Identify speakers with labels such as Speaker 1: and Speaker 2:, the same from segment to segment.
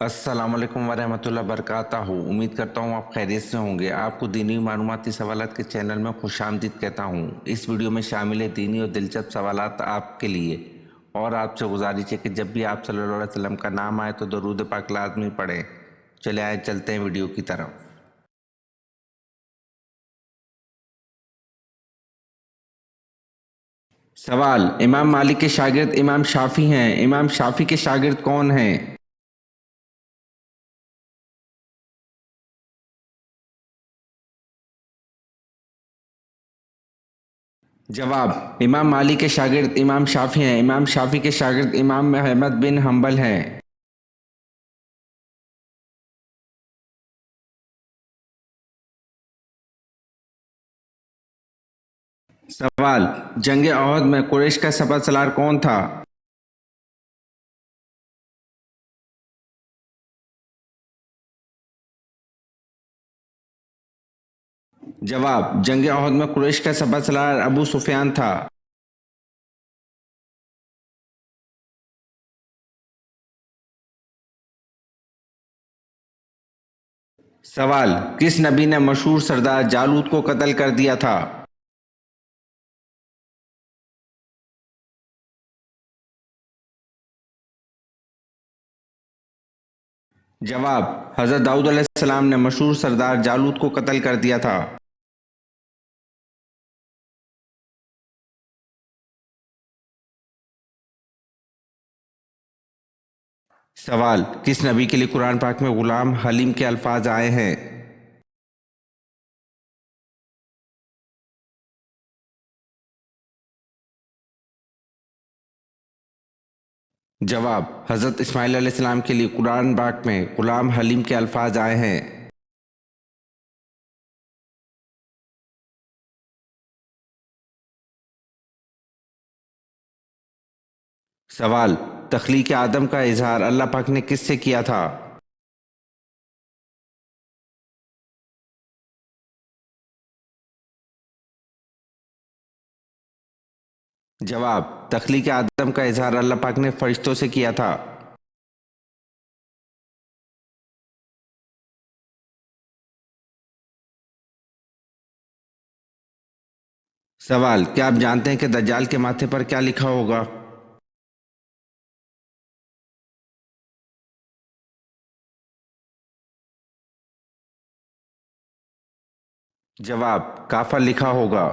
Speaker 1: अस्सलाम वालेकुम वरहमतुल्लाहि वबरकातुहू। उम्मीद करता हूँ आप खैरियत से होंगे। आपको दीनी मालूमाती सवालात के चैनल में खुशामदीद कहता हूँ। इस वीडियो में शामिल है दीनी और दिलचस्प सवालात आपके लिए। और आपसे गुजारिश है कि जब भी आप सल्लल्लाहु अलैहि वसल्लम का नाम आए तो दरूद पाक लाज़मी पढ़ें। चले आए चलते हैं वीडियो की तरफ। सवाल: इमाम मालिक के शागिर्द इमाम शाफी हैं। इमाम शाफी के शागिर्द कौन हैं? जवाब: इमाम मालिक के शागिर्द इमाम शाफी हैं। इमाम शाफी के शागिर्द इमाम अहमद बिन हम्बल हैं। सवाल: जंग ओहद में कुरैश का सपा सलार कौन था? जवाब: जंग ओहद में कुरैश का सपा सलार अबू सुफियान था। सवाल: किस नबी ने मशहूर सरदार जालूत को कत्ल कर दिया था? जवाब: हजरत दाऊद अलैहिस्सलाम ने मशहूर सरदार जालूत को कत्ल कर दिया था। सवाल: किस नबी के लिए कुरान पाक में गुलाम हलीम के अल्फाज आए हैं? जवाब: हजरत इस्माइल अलैहिस्सलाम के लिए कुरान पाक में गुलाम हलीम के अल्फाज आए हैं। सवाल: तख्लीक आदम का इजहार अल्लाह पाक ने किससे किया था? जवाब: तख्लीक आदम का इजहार अल्लाह पाक ने फरिश्तों से किया था। सवाल: क्या आप जानते हैं कि दज्जाल के माथे पर क्या लिखा होगा? जवाब: काफर लिखा होगा।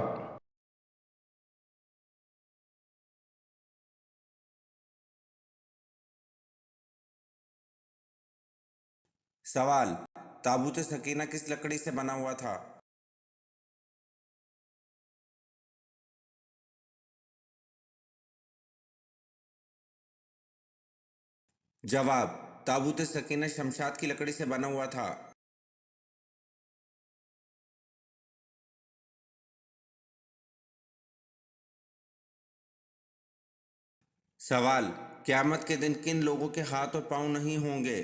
Speaker 1: सवाल: ताबूत सकीना किस लकड़ी से बना हुआ था? जवाब: ताबूत सकीना शमशाद की लकड़ी से बना हुआ था। सवाल: क़यामत के दिन किन लोगों के हाथ और पांव नहीं होंगे?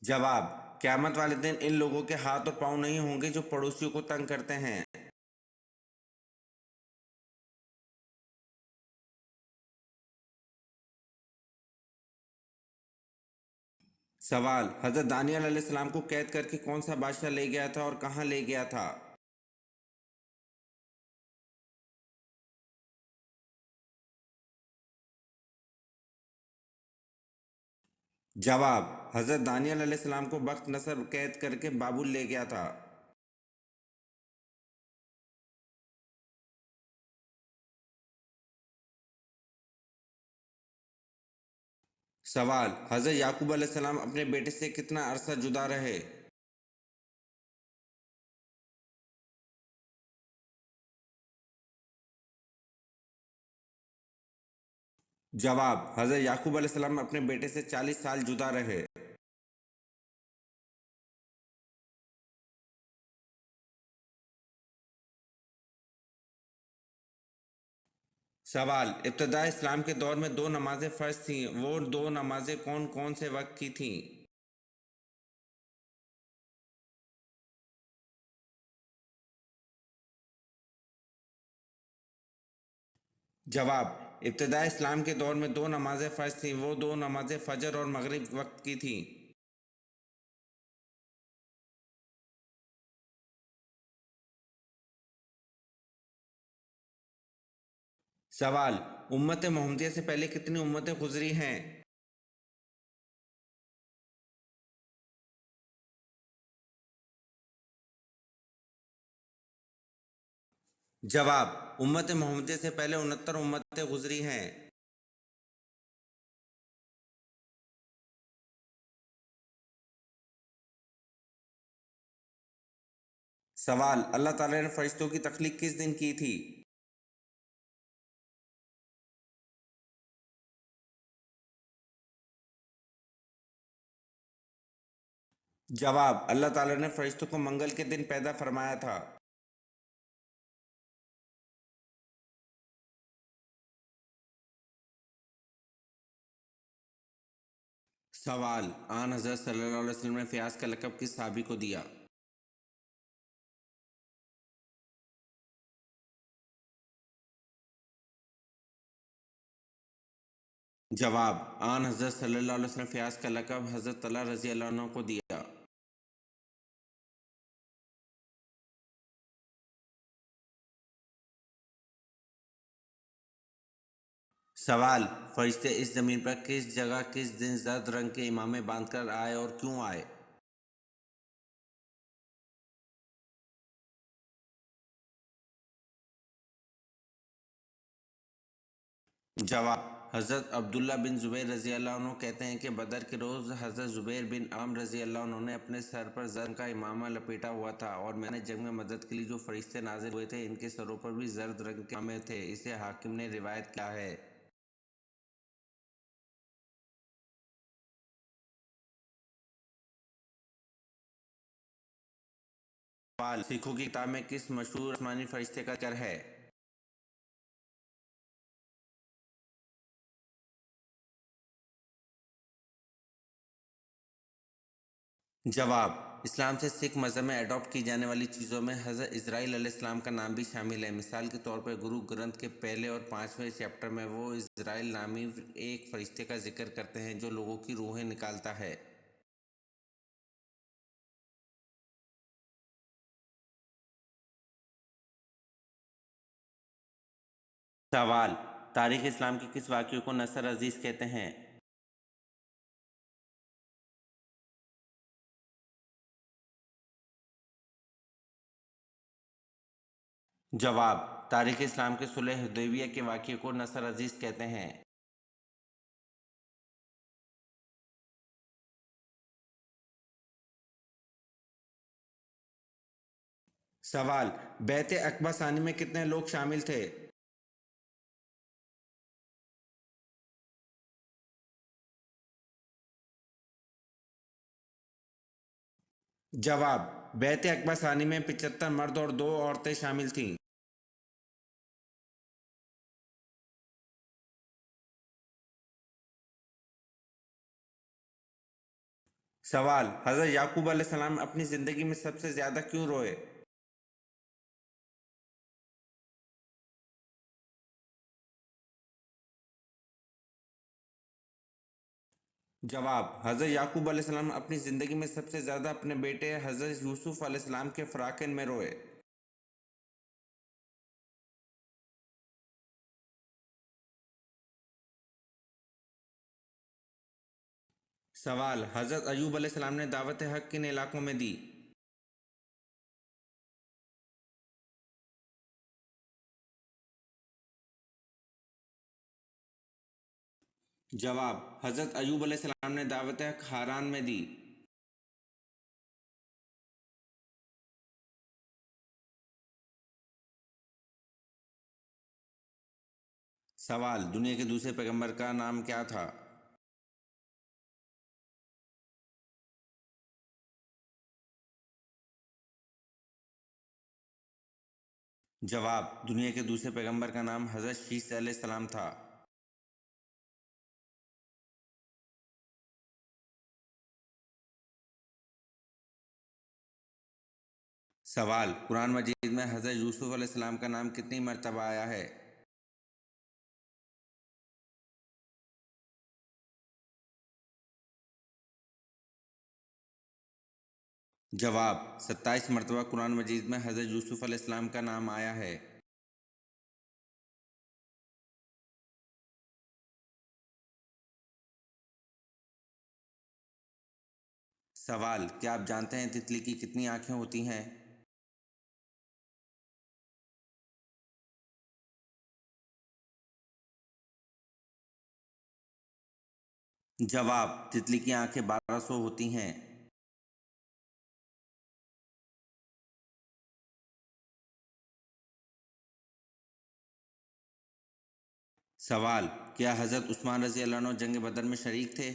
Speaker 1: जवाब: क़यामत वाले दिन इन लोगों के हाथ और पांव नहीं होंगे जो पड़ोसियों को तंग करते हैं। सवाल: हजरत दानियल अलैहिस्सलाम को कैद करके कौन सा बादशाह ले गया था और कहां ले गया था? जवाब: हजरत दानियल अलैहिस्सलाम को बख्त नसर कैद करके बाबुल ले गया था। सवाल: हजरत याकूब अलैहिस्सलाम अपने बेटे से कितना अरसा जुदा रहे? जवाब: हजरत याकूब अलैहिस्सलाम अपने बेटे से 40 साल जुदा रहे। सवाल: इब्तदा इस्लाम के दौर में दो नमाजें फ़र्ज थीं, वो दो नमाजें कौन कौन से वक्त की थीं? جواب: ابتدائی اسلام کے دور میں 2 نمازیں فرض تھیں، وہ 2 نمازیں فجر اور مغرب وقت کی تھیں۔ سوال: امت محمدیہ سے پہلے کتنی امتیں گزری ہیں؟ جواب: امت محمدیہ سے پہلے 69 امتیں گزری ہیں۔ سوال: اللہ تعالیٰ نے فرشتوں کی تخلیق کس دن کی تھی؟ جواب: اللہ تعالیٰ نے فرشتوں کو منگل کے دن پیدا فرمایا تھا۔ سوال: آن حضرت صلی اللہ علیہ وسلم نے فیاض کا لقب کس صحابی کو دیا؟ جواب: آن حضرت صلی اللہ علیہ وسلم نے فیاض کا لقب حضرت طلحہ رضی اللہ عنہ کو دیا۔ سوال: فرشتے اس زمین پر کس جگہ کس دن زرد رنگ کے امامے باندھ کر آئے اور کیوں آئے؟ جواب: حضرت عبداللہ بن زبیر رضی اللہ عنہ کہتے ہیں کہ بدر کے روز حضرت زبیر بن عام رضی اللہ عنہ نے اپنے سر پر زرد کا امامہ لپیٹا ہوا تھا، اور میں نے جنگ میں مدد کے لیے جو فرشتے نازل ہوئے تھے ان کے سروں پر بھی زرد رنگ کے امامے تھے۔ اسے حاکم نے روایت کیا ہے۔ سوال: سکھوں کی کتاب میں کس مشہور آسمانی فرشتے کا ذکر ہے؟ جواب: اسلام سے سکھ مذہب میں اڈاپٹ کی جانے والی چیزوں میں حضرت اسرائیل علیہ السلام کا نام بھی شامل ہے۔ مثال کے طور پر گرو گرنتھ کے پہلے اور 5ویں چیپٹر میں وہ اسرائیل نامی ایک فرشتے کا ذکر کرتے ہیں جو لوگوں کی روحیں نکالتا ہے۔ سوال: تاریخ اسلام کے کس واقعے کو نصر عزیز کہتے ہیں؟ جواب: تاریخ اسلام کے صلح حدیبیہ کے واقعے کو نصر عزیز کہتے ہیں۔ سوال: بیعت عقبہ ثانی میں کتنے لوگ شامل تھے؟ جواب: بیعت عقبہ ثانی میں 75 مرد اور 2 عورتیں شامل تھیں۔ سوال: حضرت یعقوب علیہ السلام اپنی زندگی میں سب سے زیادہ کیوں روئے؟ جواب: حضرت یعقوب علیہ السلام اپنی زندگی میں سب سے زیادہ اپنے بیٹے حضرت یوسف علیہ السلام کے فراقین میں روئے۔ سوال: حضرت ایوب علیہ السلام نے دعوت حق کن علاقوں میں دی؟ جواب: حضرت ایوب علیہ السلام نے دعوت حق ہاران میں دی۔ سوال: دنیا کے دوسرے پیغمبر کا نام کیا تھا؟ جواب: دنیا کے دوسرے پیغمبر کا نام حضرت شیس علیہ السلام تھا۔ سوال: قرآن مجید میں حضرت یوسف علیہ السلام کا نام کتنی مرتبہ آیا ہے؟ जवाब 27 मरतबा कुरान मजीद में हज़रत यूसुफ अलैहिस्सलाम का नाम आया है। सवाल, क्या आप जानते हैं तितली की कितनी आंखें होती हैं? जवाब, तितली की आंखें 1200 होती हैं। सवाल, क्या हज़रत उस्मान रज़ी अल्लाह अन्हु जंग बदर में शरीक थे?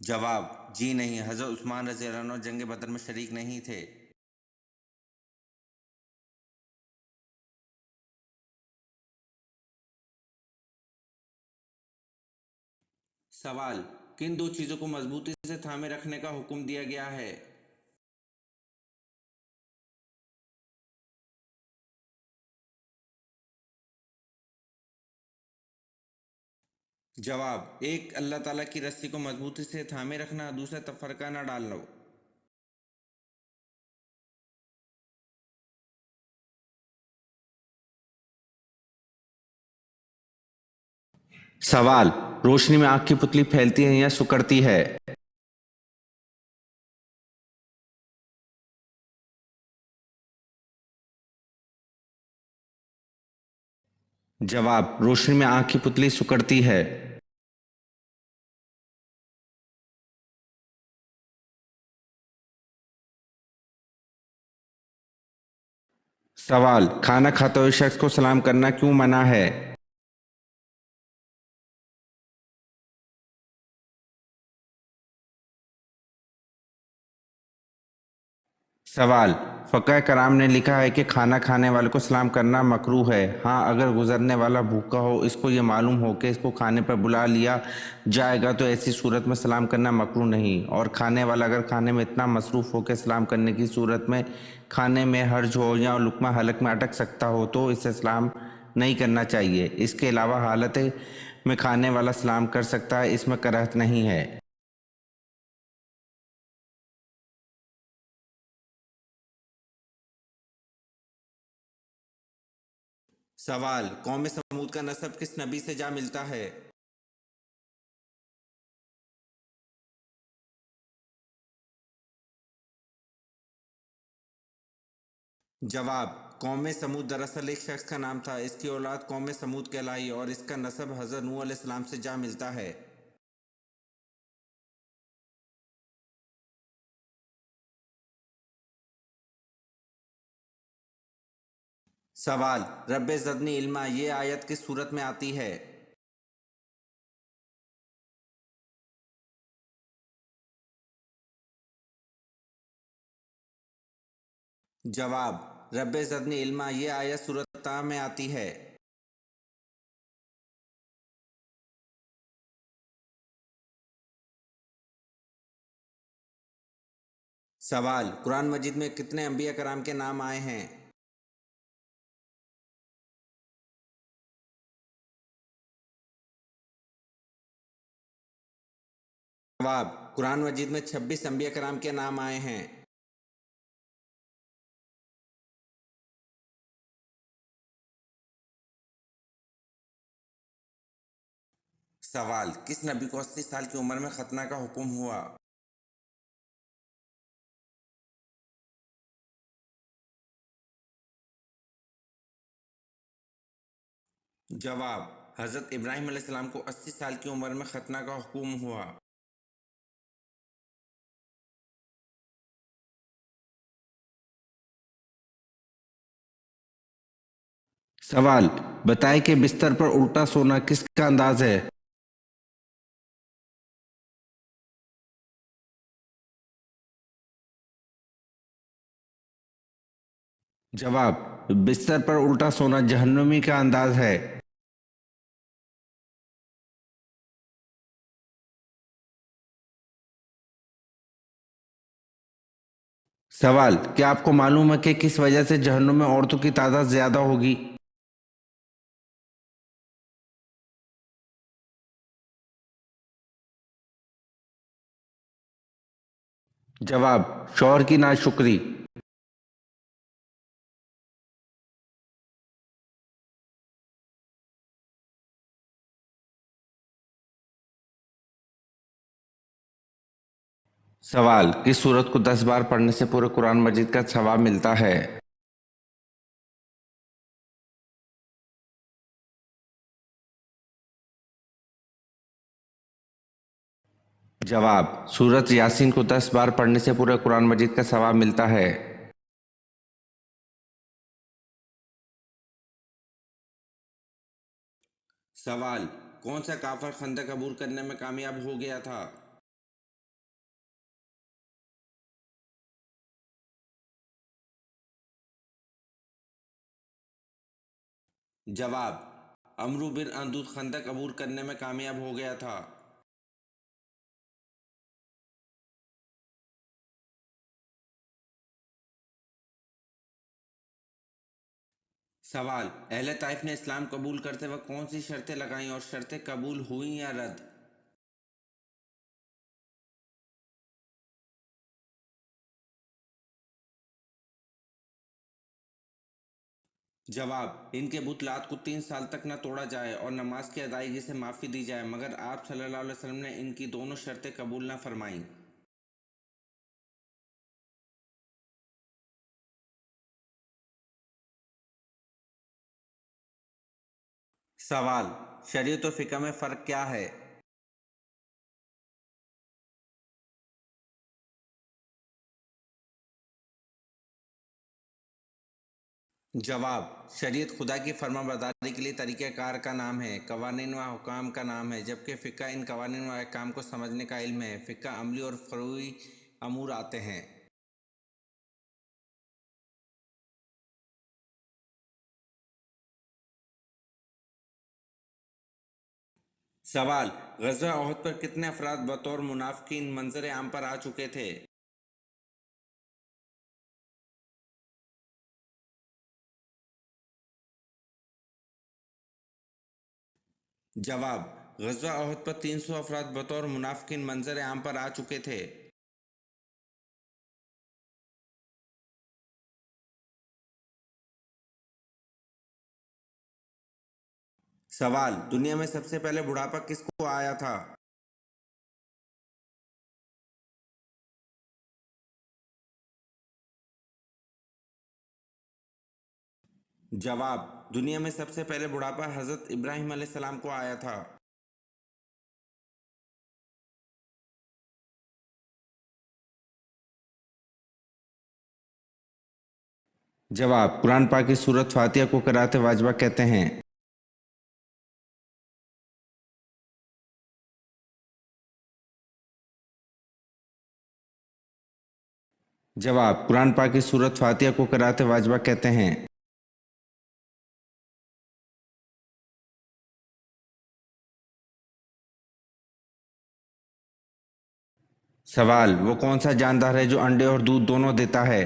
Speaker 1: जवाब, जी नहीं, हज़रत उस्मान रज़ी अल्लाह अन्हु जंग बदर में शरीक नहीं थे। सवाल, किन दो चीज़ों को मजबूती से थामे रखने का हुक्म दिया गया है? जवाब, एक अल्लाह ताला की रस्सी को मजबूती से थामे रखना, दूसरा तफरका न डालना। सवाल, रोशनी में आँख की पुतली फैलती है या सिकुड़ती है? जवाब, रोशनी में आँख की पुतली सिकुड़ती है। सवाल, खाना खाते हुए शख्स को सलाम करना क्यों मना है? सवाल, फ़क़ह कराम ने लिखा है कि खाना खाने वाले को सलाम करना मकरूह है। हाँ, अगर गुजरने वाला भूखा हो, इसको ये मालूम हो कि इसको खाने पर बुला लिया जाएगा तो ऐसी सूरत में सलाम करना मकरूह नहीं, और खाने वाला अगर खाने में इतना मसरूफ़ हो कि सलाम करने की सूरत में खाने में हर्ज हो या लुक़मा हलक में अटक सकता हो तो इसे सलाम नहीं करना चाहिए। इसके अलावा हालत में खाने वाला सलाम कर सकता है, इसमें कराहत नहीं है। सवाल, कौम समूद का नस्ब किस नबी से जा मिलता है? जवाब, कौम समूद दरअसल एक शख्स का नाम था। इसकी औलाद कौम समूद कहलाई और इसका नस्ब हज़रत नूह अलैहिस्सलाम से जा मिलता है। सवाल, रब्बे ज़दनी इल्मा ये आयत किस सूरत में आती है? जवाब, रब्बे ज़दनी इल्मा ये आयत सूरत ता में आती है। सवाल, कुरान मजीद में कितने अंबिया कराम के नाम आए हैं? जवाब, कुरान मजीद में 26 अंबिया कराम के नाम आए हैं। सवाल, किस नबी को 80 साल की उम्र में खतना का हुक्म हुआ? जवाब, हज़रत इब्राहीम अलैहिस्सलाम को 80 साल की उम्र में खतना का हुक्म हुआ। सवाल, बताएं कि बिस्तर पर उल्टा सोना किसका अंदाज है? जवाब, बिस्तर पर उल्टा सोना जहन्नुमी का अंदाज है। सवाल, क्या आपको मालूम है कि किस वजह से जहन्नुम में औरतों की तादाद ज्यादा होगी? जवाब: शौहर की नाशुक्री। सवाल: किस सूरत को 10 बार पढ़ने से पूरे कुरान मजीद का सवाब मिलता है? जवाब: सूरत यासीन को 10 बार पढ़ने से पूरे कुरान मजीद का सवाब मिलता है। सवाल: कौन सा काफर खंदक अबूर करने में कामयाब हो गया था? जवाब: अमरू बिन अंदूद खंदक अबूर करने में कामयाब हो गया था। सवाल: अहले ताइफ ने इस्लाम कबूल करते वक्त कौन सी शर्तें लगाईं और शर्तें कबूल हुई या रद्द? जवाब: इनके बुत लात को 3 साल तक न तोड़ा जाए और नमाज की अदायगी से माफ़ी दी जाए, मगर आप सल्लल्लाहु अलैहि वसल्लम ने इनकी दोनों शर्तें कबूल न फरमाईं। सवाल: शरीयत और फ़िक़ह में फ़र्क क्या है? जवाब: शरीयत खुदा की फर्माबरदारी के लिए तरीक़ाकार का नाम है, कवानीन व हुकाम का नाम है, जबकि फ़िक़ह इन कवानीन व अहकाम को समझने का इल्म है। फ़िक़ह अमली और फ़ुरूई अमूर आते हैं। सवाल: ग़ज़वा ओहद पर कितने अफराद बतौर मुनाफ़िकीन मंज़र आम पर आ चुके थे? जवाब: ग़ज़वा ओहद पर 300 अफराद बतौर मुनाफ़िकीन मंज़र आम पर आ चुके थे। सवाल: दुनिया में सबसे पहले बुढ़ापा किसको आया था? जवाब: दुनिया में सबसे पहले बुढ़ापा हज़रत इब्राहीम अलैहिस्सलाम को आया था। जवाब: कुरान पाक की सूरत फातिहा को क़िराअत वाजिबा कहते हैं। जवाब: कुरान पाक की सूरत फातिहा को क़िराअत वाजिबा कहते हैं। सवाल: वो कौन सा जानदार है जो अंडे और दूध दोनों देता है?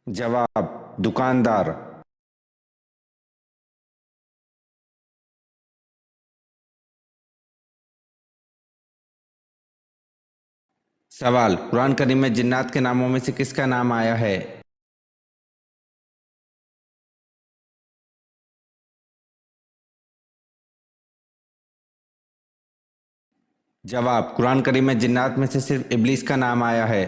Speaker 1: जवाब: दुकानदार। सवाल: कुरान करीम में जिन्नात के नामों में से किसका नाम आया है? जवाब: कुरान करीम में जिन्नात में से सिर्फ इब्लीस का नाम आया है।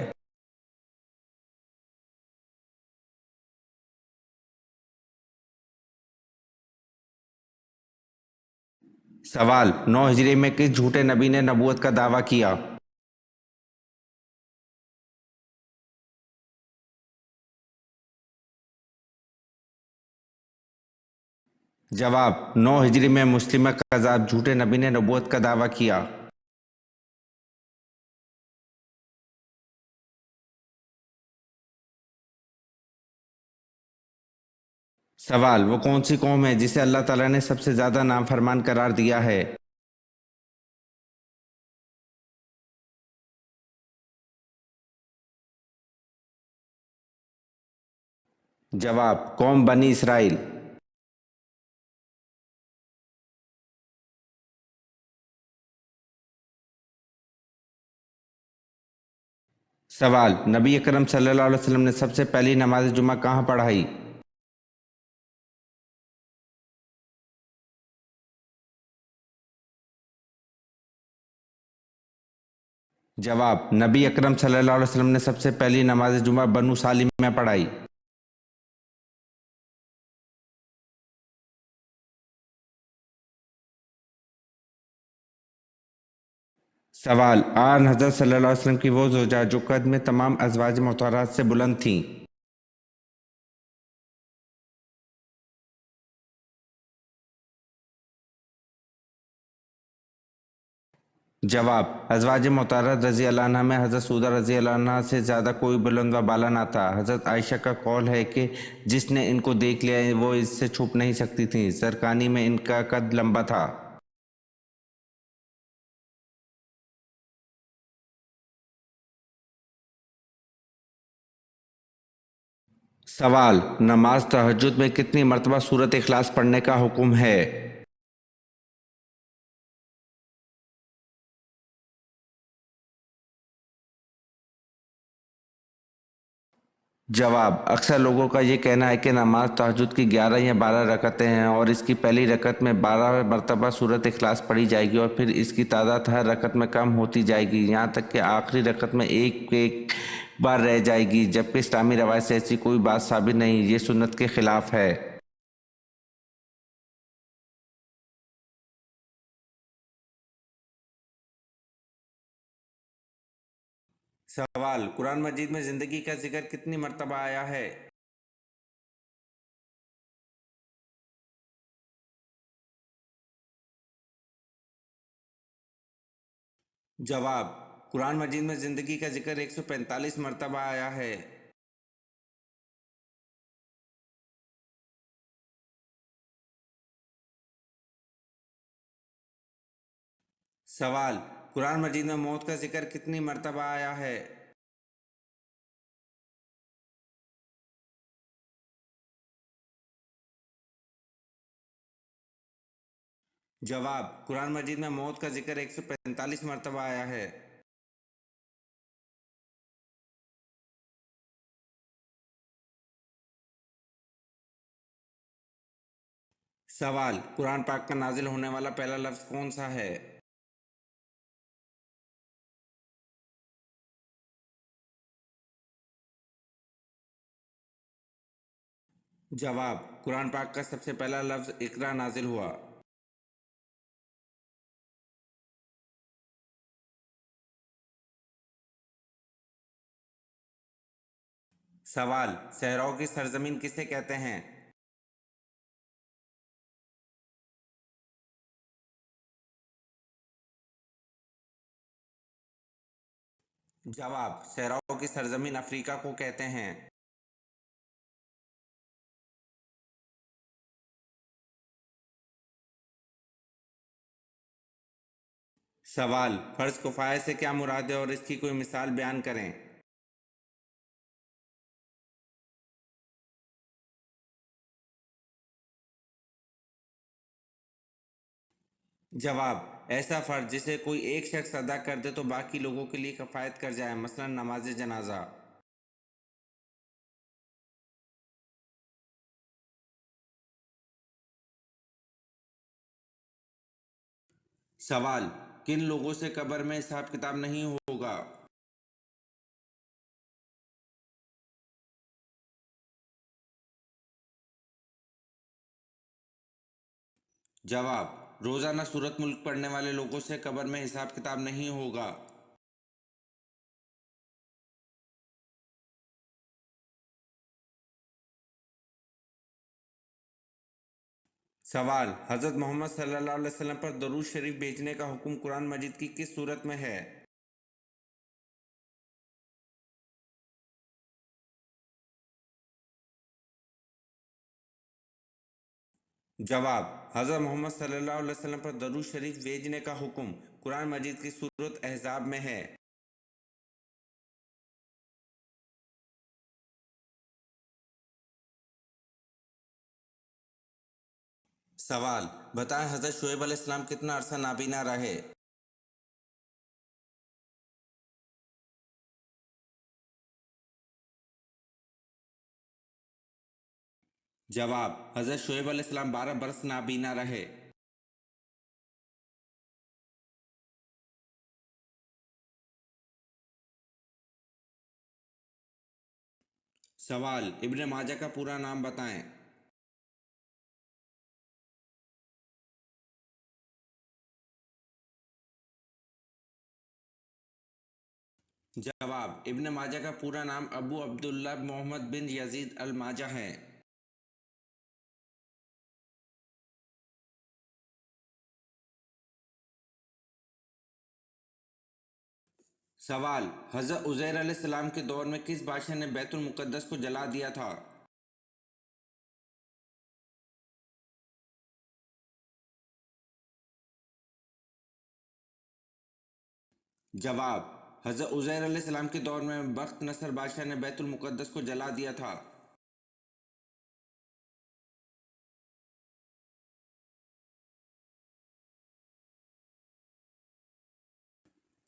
Speaker 1: सवाल: 9 हिजरी में किस झूठे नबी ने नबूवत का दावा किया? जवाब: 9 हिजरी में मुस्लिम कज़ाब झूठे नबी ने नबूवत का दावा किया। सवाल: वो कौन सी कौम है जिसे अल्लाह ताला ने सबसे ज़्यादा नाफरमान करार दिया है? जवाब: कौम बनी इसराइल। सवाल, नबी अकरम सल्लल्लाहु अलैहि वसल्लम ने सबसे पहली नमाज जुमा कहाँ पढ़ाई? जवाब, नबी अकरम सल्लल्लाहु अलैहि वसल्लम ने सबसे पहली नमाज जुमा बनु सालिम में पढ़ाई। सवाल, आन हज़रत सल्लल्लाहु अलैहि वसल्लम की वो ज़ौजा जो कद में तमाम अज़वाज मुतहहरात से बुलंद थीं। जवाब, अज़वाज मुतहहरात रज़ी अल्लाह अन्हा में हज़रत सऊदा रज़ी अल्लाह अन्हा से ज़्यादा कोई बुलंद व बाला ना था। हज़रत आयशा का कौल है कि जिसने इनको देख लिया वो इससे छुप नहीं सकती थीं। ज़रक़ानी में इनका कद लंबा था। सवाल, नमाज तहज्जुद में कितनी मरतबा सूरत इखलास पढ़ने का हुक्म है? जवाब, अक्सर लोगों का ये कहना है कि नमाज तहज्जुद की 11 या 12 रकतें हैं और इसकी पहली रकत में 12 मरतबा सूरत इखलास पढ़ी जाएगी और फिर इसकी तादाद हर रकत में कम होती जाएगी यहाँ तक कि आखिरी रकत में एक एक बार रह जाएगी, जबकि इस्लामी रवायत से ऐसी कोई बात साबित नहीं, ये सुन्नत के खिलाफ है। सवाल, कुरान मजीद में ज़िंदगी का जिक्र कितनी मरतबा आया है? जवाब, कुरान मजीद में ज़िंदगी का जिक्र 145 मरतबा आया है। सवाल, कुरान मजीद में मौत का जिक्र कितनी मरतबा आया है? जवाब, कुरान मजीद में मौत का जिक्र 145 मरतबा आया है। सवाल, कुरान पाक का नाजिल होने वाला पहला लफ्ज़ कौन सा है? जवाब, कुरान पाक का सबसे पहला लफ्ज़ इकरा नाजिल हुआ। सवाल, सहराओं की सरजमीन किसे कहते हैं? जवाब, सहराओं की सरजमीन अफ्रीका को कहते हैं। सवाल, फ़र्ज किफ़ाया से क्या मुराद है और इसकी कोई मिसाल बयान करें? जवाब, ऐसा फ़र्ज जिसे कोई एक शख्स अदा कर दे तो बाकी लोगों के लिए कफ़ायत कर जाए, मसलन नमाज जनाजा। सवाल, किन लोगों से कब्र में हिसाब किताब नहीं होगा? जवाब, रोज़ाना सूरत मुल्क पढ़ने वाले लोगों से कब्र में हिसाब किताब नहीं होगा। सवाल, हज़रत मोहम्मद सल्लल्लाहु अलैहि वसल्लम पर दरूद शरीफ भेजने का हुक्म कुरान मजीद की किस सूरत में है? जवाब, हज़रत मोहम्मद सल्लल्लाहु अलैहि वसल्लम पर दरूद शरीफ भेजने का हुक्म कुरान मजीद की सूरत अहज़ाब में है। सवाल, बताएं हज़रत शुएब अलैहिस्सलाम कितना अरसा नाबीना रहे? जवाब, हजरत शुएब अलैहिस्सलाम 12 बरस नाबीना रहे। सवाल, इब्न माजा का पूरा नाम बताएं। जवाब, इब्न माजा का पूरा नाम अबू अब्दुल्ला मोहम्मद बिन यजीद अल माजा है। सवाल, हजरत उज़ैर अलैहिस्सलाम के दौर में किस बादशाह ने बैतुल मुक़द्दस को जला दिया था? जवाब, हजरत उज़ैर अलैहिस्सलाम के दौर में बख्त नसर बादशाह ने बैतुल मुक़द्दस को जला दिया था।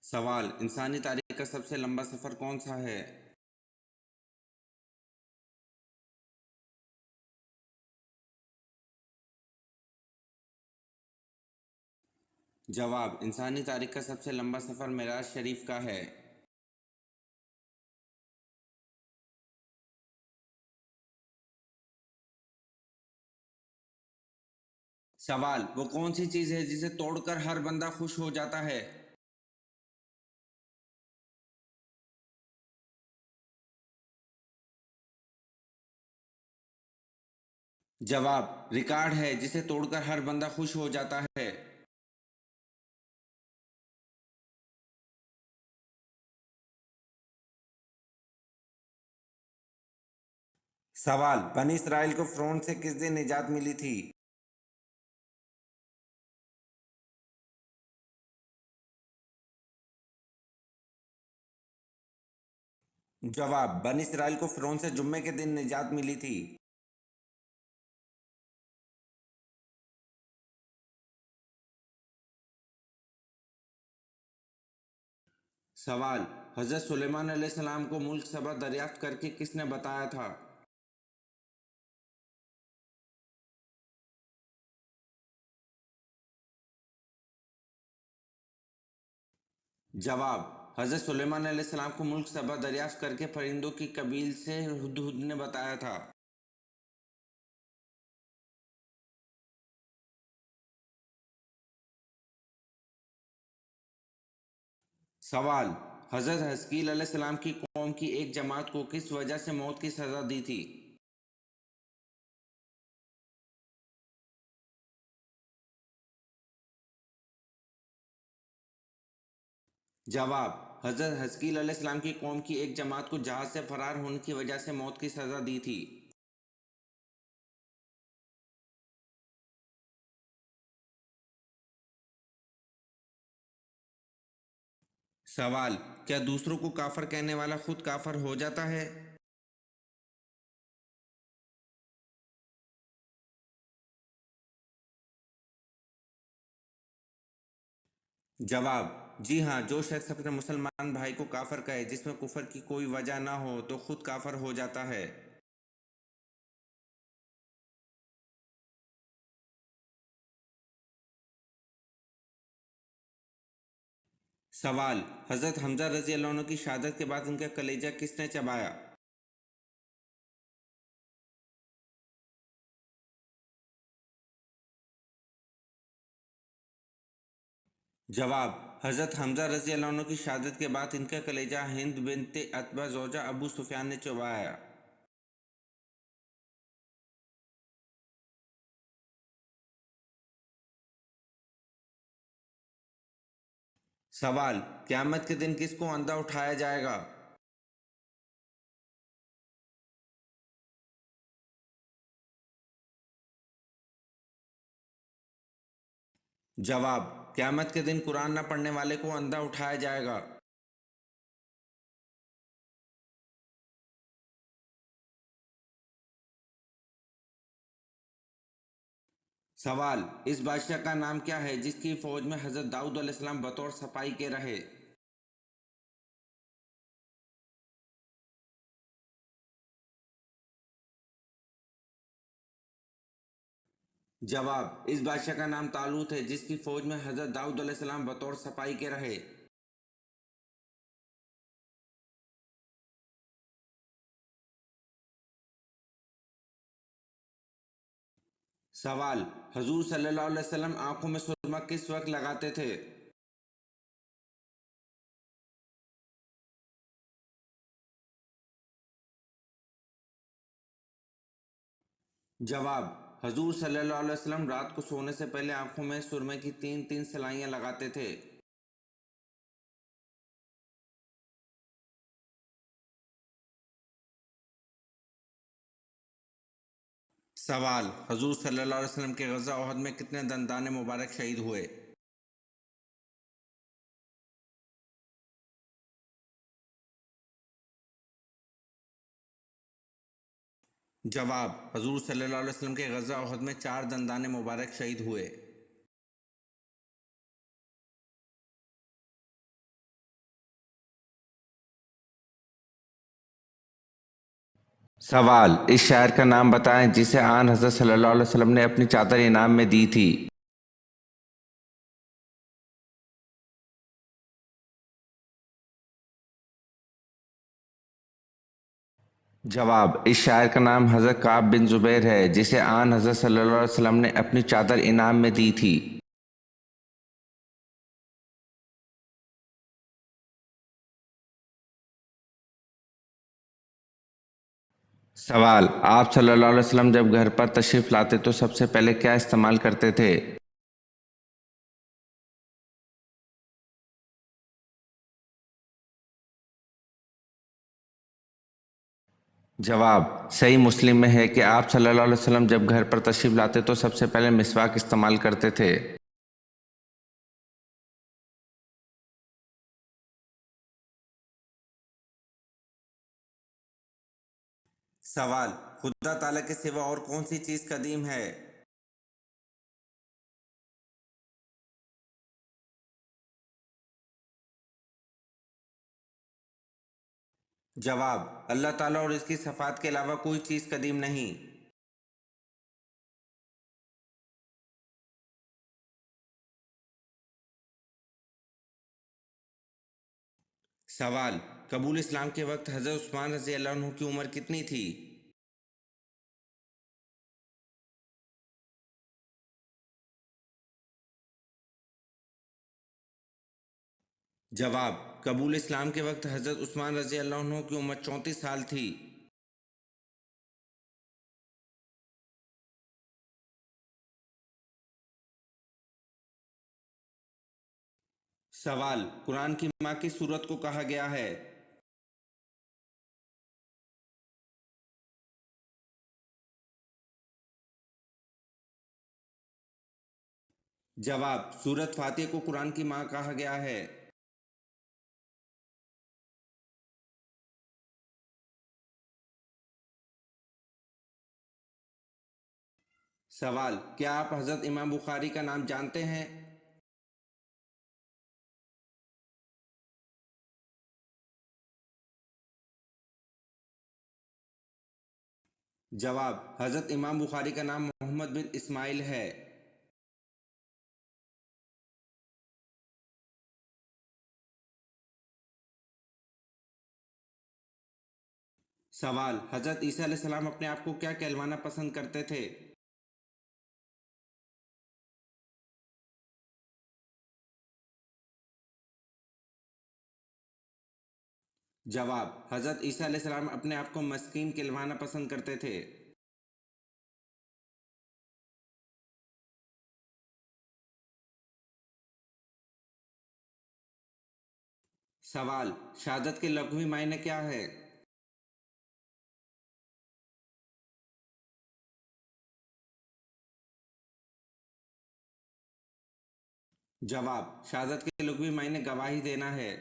Speaker 1: सवाल, इंसानी तारीख का सबसे लंबा सफ़र कौन सा है? जवाब, इंसानी तारीख का सबसे लंबा सफ़र मेराज शरीफ का है। सवाल, वो कौन सी चीज़ है जिसे तोड़कर हर बंदा खुश हो जाता है? जवाब, रिकॉर्ड है जिसे तोड़कर हर बंदा खुश हो जाता है। सवाल, बनी इसराइल को फ़िरौन से किस दिन निजात मिली थी? जवाब, बनी इसराइल को फ़िरौन से जुम्मे के दिन निजात मिली थी। सवाल, हज़रत सुलेमान अलैहिस्सलाम को मुल्क सबा दरियाफ्त करके किसने बताया था? जवाब, हज़रत सुलेमान अलैहिस्सलाम को मुल्क सबा दरियाफ्त करके परिंदों की कबील से हुदहुद ने बताया था। सवाल, हज़रत हज़कील अलैहिस्सलाम की कौम की एक जमात को किस वजह से मौत की सज़ा दी थी? जवाब, हज़रत हज़कील अलैहिस्सलाम की कौम की एक जमात को जहाज़ से फरार होने की वजह से मौत की सज़ा दी थी। सवाल, क्या दूसरों को काफर कहने वाला खुद काफर हो जाता है? जवाब, जी हाँ, जो शख्स अपने मुसलमान भाई को काफर कहे जिसमें कुफर की कोई वजह ना हो तो खुद काफर हो जाता है। सवाल, हज़रत हमजा रजी अल्लाह अन्हु की शहादत के बाद उनका कलेजा किसने चबाया? जवाब, हज़रत हमजा रजी अल्लाह अन्हु की शहादत के बाद इनका कलेजा हिंद बिनते अतबा ज़ौजा अबू सुफियान ने चबाया। सवाल, क़यामत के दिन किसको अंधा उठाया जाएगा? जवाब, क़यामत के दिन कुरान न पढ़ने वाले को अंधा उठाया जाएगा। सवाल, इस बादशाह का नाम क्या है जिसकी फौज में हज़रत दाऊद अलैहिस्सलाम बतौर सपाही के रहे? जवाब: इस बादशाह का नाम तालूत है, जिसकी फौज में हजरत दाऊद अलैहिस्सलाम बतौर सपाही के रहे। सवाल: हुजूर सल्लल्लाहु अलैहि वसल्लम आंखों में सुरमा किस वक्त लगाते थे? जवाब: हुजूर सल्लल्लाहु अलैहि वसल्लम रात को सोने से पहले आंखों में सुरमे की तीन तीन सलाइयां लगाते थे। सवाल: हुजूर सल्लल्लाहु अलैहि वसल्लम के ग़ज़वा उहद में कितने दंदाने मुबारक शहीद हुए? जवाब: हुजूर सल्लल्लाहु अलैहि वसल्लम के ग़ज़वा उहद में 4 दंदाने मुबारक शहीद हुए। सवाल: इस शायर का नाम बताएं जिसे आन हज़रत सल्लल्लाहु अलैहि वसल्लम ने अपनी चादर इनाम में दी थी। जवाब: इस शायर का नाम हज़रत काब बिन ज़ुबैर है, जिसे आन हज़रत सल्लल्लाहु अलैहि वसल्लम ने अपनी चादर इनाम में दी थी। सवाल: आप सल्लल्लाहु अलैहि वसल्लम जब घर पर तशरीफ़ लाते तो सबसे पहले क्या इस्तेमाल करते थे? जवाब: सही मुस्लिम में है कि आप सल्लल्लाहु अलैहि वसल्लम जब घर पर तशरीफ़ लाते तो सबसे पहले मिसवाक इस्तेमाल करते थे। सवाल: खुदा ताला के सिवा और कौन सी चीज़ कदीम है? जवाब: अल्लाह ताला और इसकी सफ़ात के अलावा कोई चीज़ कदीम नहीं। सवाल: कबूल इस्लाम के वक्त हज़रत उस्मान रज़ी अल्लाह अन्हु की उम्र कितनी थी? जवाब: कबूल इस्लाम के वक्त हज़रत उस्मान रज़ी अल्लाह अन्हु की उम्र 34 साल थी। सवाल: कुरान की माँ की सूरत को कहा गया है? जवाब: सूरत फातिहा को कुरान की माँ कहा गया है। सवाल: क्या आप हज़रत इमाम बुखारी का नाम जानते हैं? जवाब: हज़रत इमाम बुखारी का नाम मोहम्मद बिन इस्माइल है। सवाल: हज़रत ईसा अलैहिस्सलाम अपने आप को क्या कहलवाना पसंद करते थे? जवाब: हज़रत ईसा अलैहिस्सलाम अपने आप को मस्कीन कहलवाना पसंद करते थे। सवाल: शहादत के लघवी मायने क्या है? जवाब: शहादत के लघवी मायने गवाही देना है।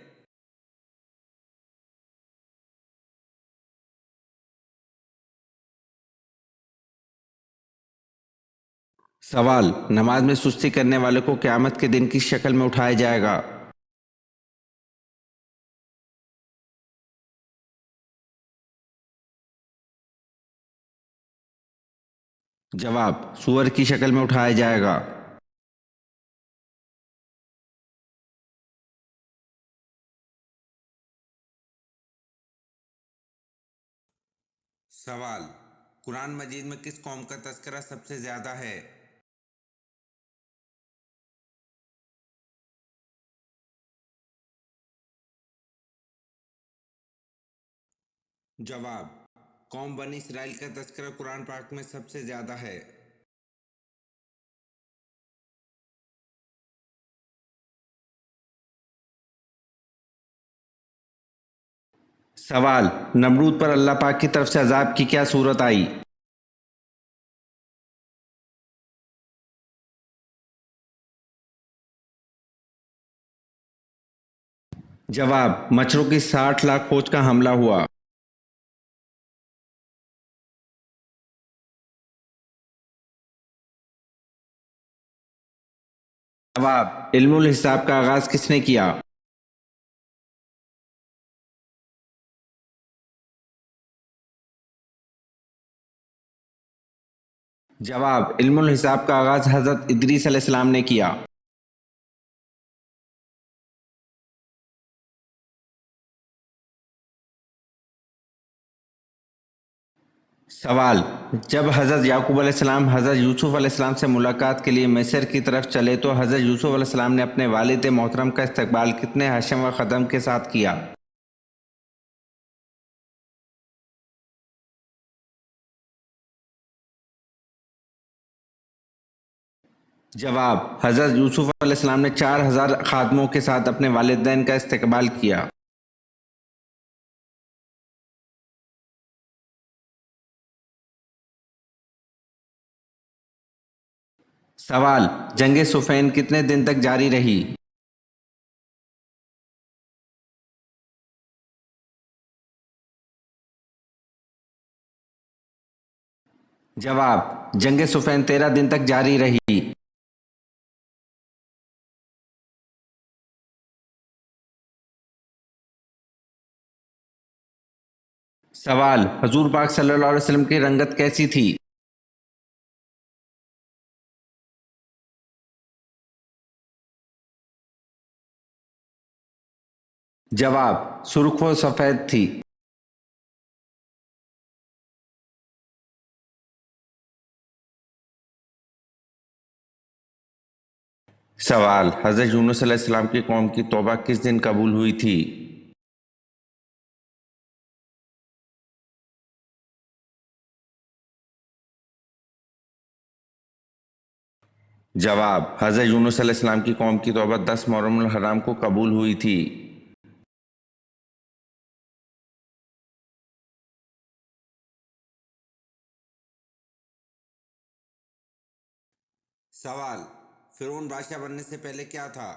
Speaker 1: सवाल: नमाज में सुस्ती करने वाले को क़यामत के दिन किस शक्ल में उठाया जाएगा? जवाब: सूअर की शक्ल में उठाया जाएगा। सवाल: कुरान मजीद में किस कौम का तज़किरा सबसे ज्यादा है? जवाब: कौम बनी इसराइल का तज़किरा कुरान पाक में सबसे ज्यादा है। सवाल: नमरूद पर अल्लाह पाक की तरफ से अजाब की क्या सूरत आई? जवाब: मच्छरों की 60 लाख फौज का हमला हुआ। जवाब: इल्मुल हिसाब का आगाज किसने किया? जवाब: इल्मुल हिसाब का आगाज हजरत इदरीस अलैहिस्सलाम ने किया। सवाल: जब हजरत याकूब अलैहिस्सलाम हजरत यूसुफ अलैहिस्सलाम से मुलाकात के लिए मिस्र की तरफ चले तो हजरत यूसुफ अलैहिस्सलाम ने अपने वालिद मोहतरम का इस्तकबाल कितने हाशिम व ख़दम के साथ किया? जवाब: हजरत यूसुफ अलैहिस्सलाम ने 4000 खादमों के साथ अपने वालिदैन का इस्तकबाल किया। सवाल: जंग सुफ़ैन कितने दिन तक जारी रही? जवाब: जंग सुफ़ैन 13 दिन तक जारी रही। सवाल: हजूर पाक सल्लल्लाहु अलैहि वसल्लम की रंगत कैसी थी? जवाब: सुर्ख व सफ़ेद थी। सवाल: हजरत यूनुस अलैहिस्सलाम की कौम की तौबा किस दिन कबूल हुई थी? जवाब: हजरत यूनुस अलैहिस्सलाम की कौम की तौबा 10 मुहर्रम हराम को कबूल हुई थी। सवाल: फिरौन बादशाह बनने से पहले क्या था?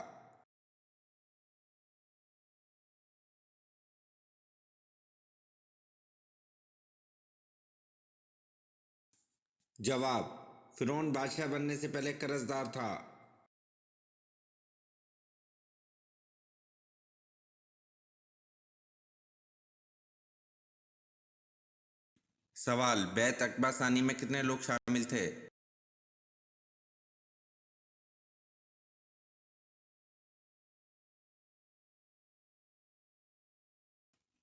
Speaker 1: जवाब: फिरौन बादशाह बनने से पहले कर्जदार था। सवाल: बैत अक़बा सानी में कितने लोग शामिल थे?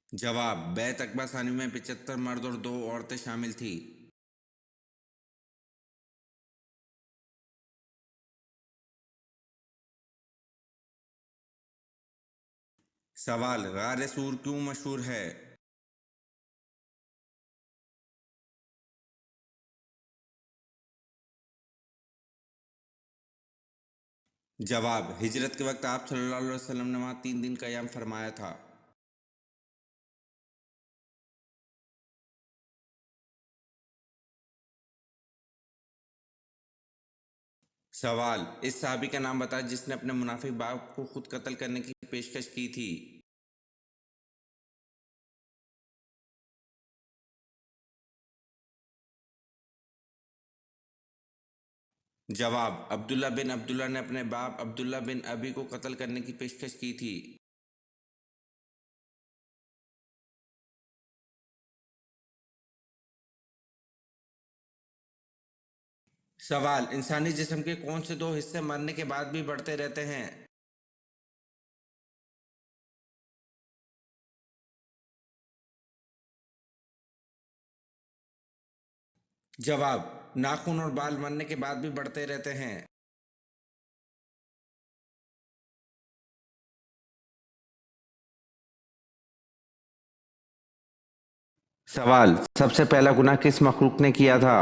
Speaker 1: जवाब: बैत अक़बा सानी में 75 मर्द और 2 औरतें शामिल थी। सवाल: गार सूर क्यों मशहूर है? जवाब: हिजरत के वक्त आप सल्लल्लाहु अलैहि वसल्लम ने वहाँ 3 दिन क़याम फरमाया था। सवाल: इस सहाबी का नाम बताएं जिसने अपने मुनाफिक बाप को खुद कत्ल करने की पेशकश की थी। जवाब: अब्दुल्ला ने अपने बाप अब्दुल्ला बिन अबी को कत्ल करने की पेशकश की थी। सवाल, इंसानी जिस्म के कौन से दो हिस्से मरने के बाद भी बढ़ते रहते हैं? जवाब, नाखून और बाल मरने के बाद भी बढ़ते रहते हैं। सवाल, सबसे पहला गुनाह किस मखलूक ने किया था?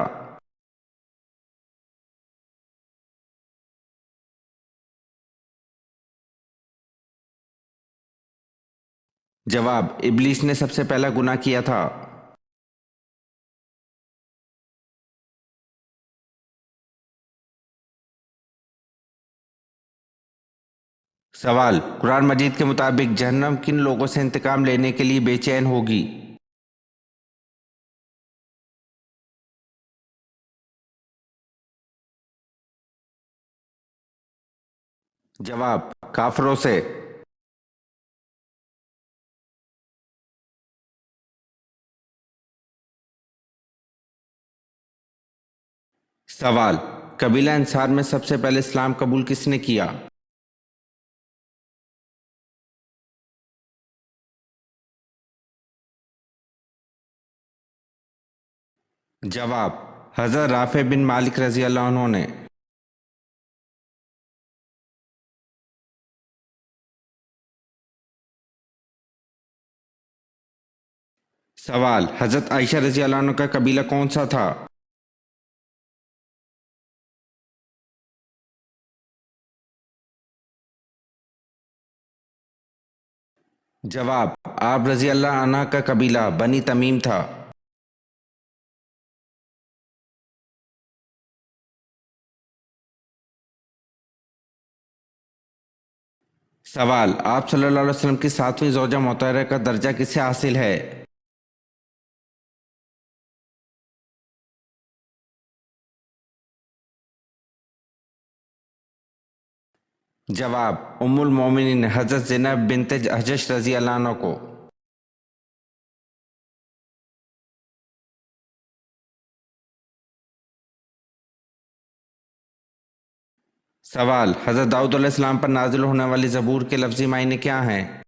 Speaker 1: जवाब, इब्लीस ने सबसे पहला गुनाह किया था। सवाल, कुरान मजीद के मुताबिक जहन्नम किन लोगों से इंतकाम लेने के लिए बेचैन होगी? जवाब, काफरों से। सवाल, कबीला अंसार में सबसे पहले इस्लाम कबूल किसने किया? जवाब, हजरत राफे बिन मालिक रजी अल्लाह अन्हु ने। सवाल, हजरत आयशा रजी अल्लाह अन्हा का कबीला कौन सा था? जवाब, आप रजी अल्लाह अन्हा का कबीला बनी तमीम था। सवाल, आप सल्लल्लाहु अलैहि वसल्लम की सातवीं ज़ौजा मोहतरमा का दर्जा किसे हासिल है? जवाब, उम्मुल मोमिनीन हजरत ज़ैनब बिन्त जहश रजी अल्लाह अन्हा को। सवाल, हजरत दाऊद अलैहिस्सलाम पर नाजिल होने वाली ज़बूर के लफ्ज़ी मायने क्या हैं?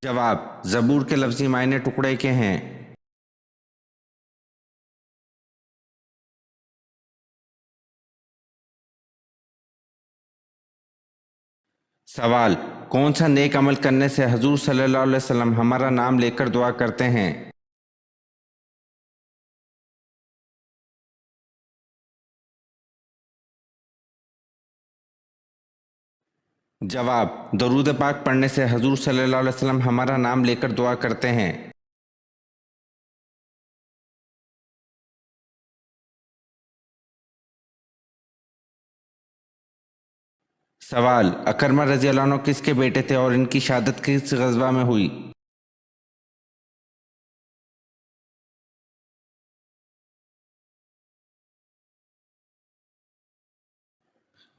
Speaker 1: जवाब, ज़बूर के लफ्ज़ी मायने टुकड़े के हैं। सवाल, कौन सा नेक अमल करने से हजूर सल्लल्लाहु अलैहि वसल्लम हमारा नाम लेकर दुआ करते हैं? जवाब, दरूद पाक पढ़ने से हजूर सल्लल्लाहु अलैहि वसल्लम हमारा नाम लेकर दुआ करते हैं। सवाल, अकरमा रजी अल्लाह अन्हु किसके बेटे थे और इनकी शहादत किस गज़वा में हुई?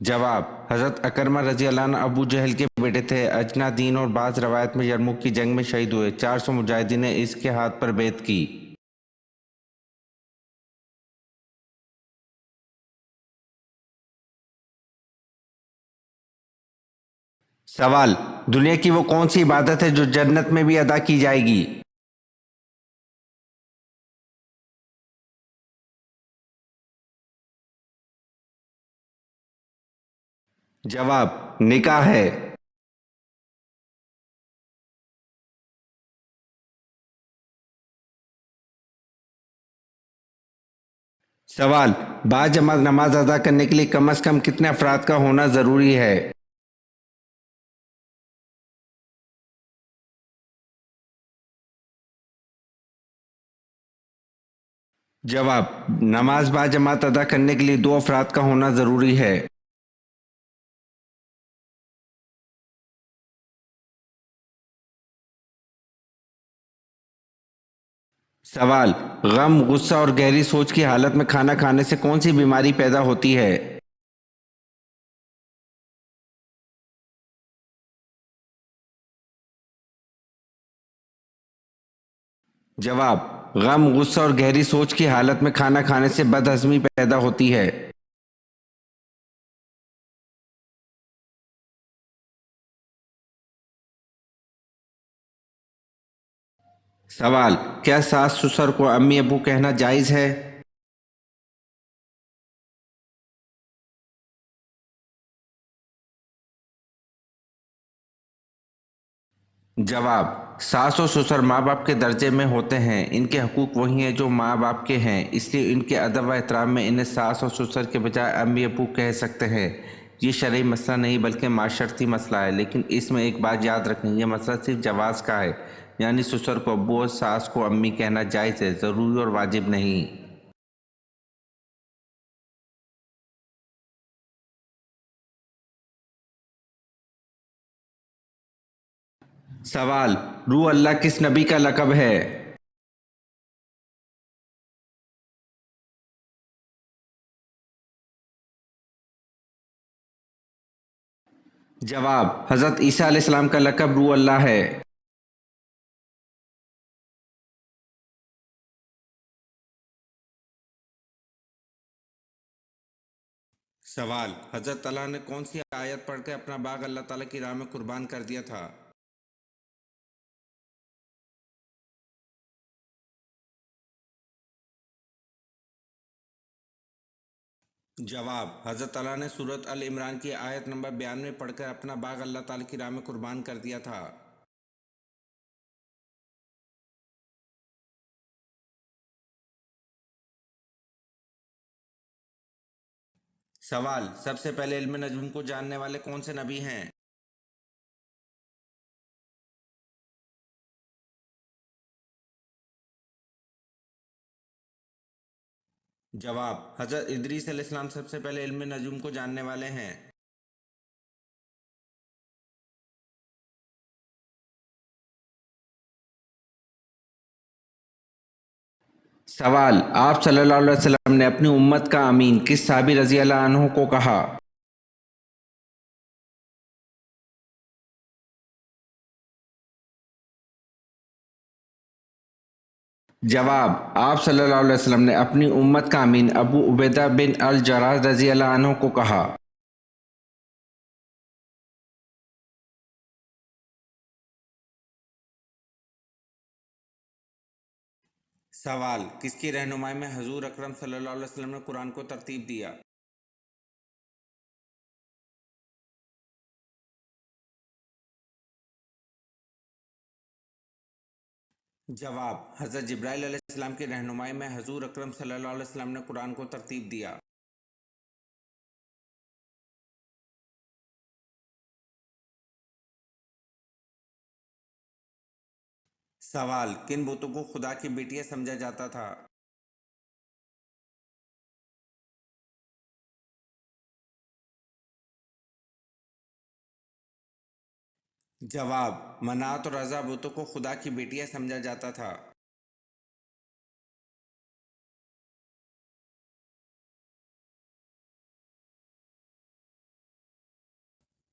Speaker 1: जवाब, हज़रत अकरमा रजी अल्लाह अन्हु अबू जहल के बेटे थे। अजना दीन और बाज़ रवायत में यरमुक की जंग में शहीद हुए। 400 मुजाहिदीन ने इसके हाथ पर बैत की। सवाल, दुनिया की वो कौन सी इबादत है जो जन्नत में भी अदा की जाएगी? जवाब, निकाह है। सवाल, बाजमात नमाज अदा करने के लिए कम से कम कितने अफराद का होना ज़रूरी है? जवाब, नमाज बाजमात अदा करने के लिए 2 अफराद का होना ज़रूरी है। सवाल, गम, गुस्सा और गहरी सोच की हालत में खाना खाने से कौन सी बीमारी पैदा होती है? جواب: غم، غصہ اور گہری سوچ کی حالت میں کھانا کھانے سے بد ہضمی پیدا ہوتی ہے۔ سوال: کیا ساس سسر کو امی ابو کہنا جائز ہے؟ جواب: ساس اور سسر ماں باپ کے درجے میں ہوتے ہیں، ان کے حقوق وہی ہیں جو ماں باپ کے ہیں، اس لیے ان کے ادب و احترام میں انہیں ساس اور سسر کے بجائے امی ابو کہہ سکتے ہیں۔ یہ شرعی مسئلہ نہیں بلکہ معاشرتی مسئلہ ہے، لیکن اس میں ایک بات یاد رکھیں، یہ مسئلہ صرف جواز کا ہے، یعنی سسر کو ابو اور ساس کو امی کہنا جائز ہے، ضروری اور واجب نہیں۔ سوال: روح اللہ کس نبی کا لقب ہے؟ جواب: حضرت عیسیٰ علیہ السلام کا لقب روح اللہ ہے۔ سوال: حضرت اللہ نے کون سی آیت پڑھ کے اپنا باغ اللہ تعالیٰ کی راہ میں قربان کر دیا تھا؟ جواب: حضرت اللہ نے سورۃ ال عمران کی آیت نمبر 92 پڑھ کر اپنا باغ اللہ تعالیٰ کی راہ میں قربان کر دیا تھا۔ سوال: سب سے پہلے علم نجم کو جاننے والے کون سے نبی ہیں؟ جواب: حضرت ادریس علیہ السلام سب سے پہلے علم نجوم کو جاننے والے ہیں۔ سوال: آپ صلی اللہ علیہ وسلم نے اپنی امت کا امین کس صحابی رضی اللہ عنہ کو کہا؟ جواب: آپ صلی اللہ علیہ وسلم نے اپنی امت کا امین ابو عبیدہ بن الجراح رضی اللہ عنہ کو کہا۔ سوال: کس کی رہنمائی میں حضور اکرم صلی اللہ علیہ وسلم نے قرآن کو ترتیب دیا؟ جواب: حضرت جبرائیل علیہ السلام کی رہنمائی میں حضور اکرم صلی اللہ علیہ وسلم نے قرآن کو ترتیب دیا۔ سوال: کن بتوں کو خدا کی بیٹیاں سمجھا جاتا تھا؟ جواب: منات اور عزا بتوں کو خدا کی بیٹیاں سمجھا جاتا تھا۔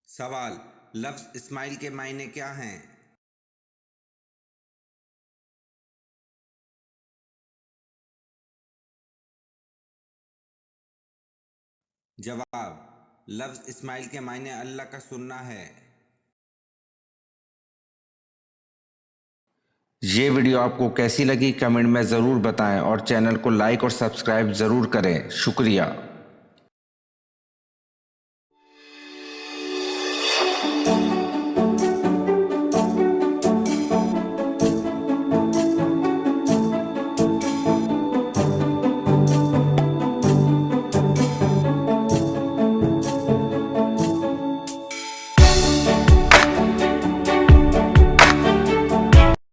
Speaker 1: سوال: لفظ اسماعیل کے معنی کیا ہیں؟ جواب: لفظ اسماعیل کے معنی اللہ کا سننا ہے۔ یہ ویڈیو آپ کو کیسی لگی کمنٹ میں ضرور بتائیں اور چینل کو لائک اور سبسکرائب ضرور کریں۔ شکریہ۔